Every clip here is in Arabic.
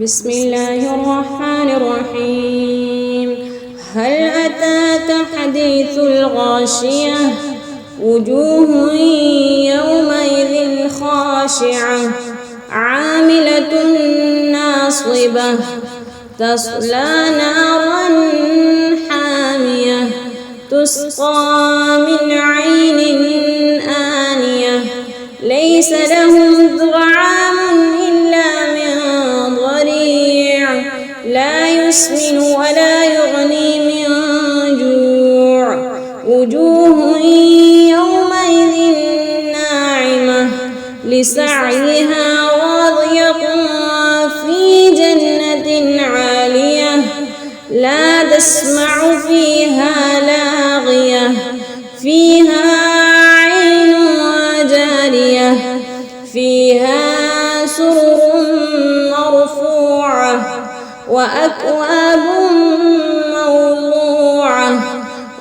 بسم الله الرحمن الرحيم. هل أتاك حديث الغاشية؟ وجوه يومئذ خاشعة عاملة ناصبة تصلى نارا حامية تسقى من عين آنية ليس لهم طعام إلا من ضريع لا يسمن ولا يغني من جوع وجوه يومئذ ناعمة لسعيها راضية في جنة عالية لا تسمع فيها لاغية فيها عين جارية فيها سرر مرفوعة وأكواب موضوعة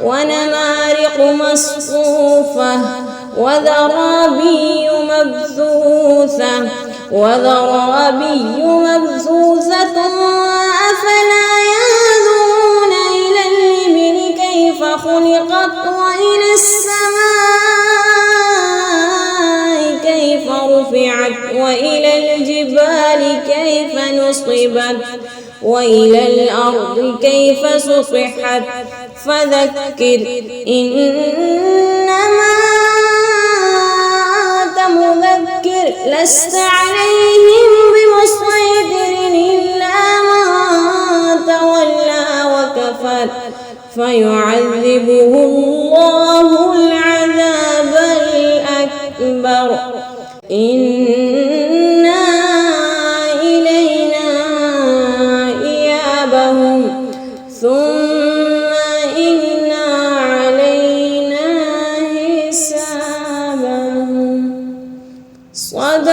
ونمارق مصفوفة وزرابي مبثوثة أفلا ينظرون إلى الإبل كيف خلقت وإلى السماء كيف رفعت وإلى الجبال كيف نصبت وإلى الأرض كيف سطحت فذكر إنما أنت مذكر لست عليهم بمسيطر إلا من تولى وكفر فيعذبه الله العذاب الأكبر إن إلينا إيابهم ثم إن علينا حسابهم. صدق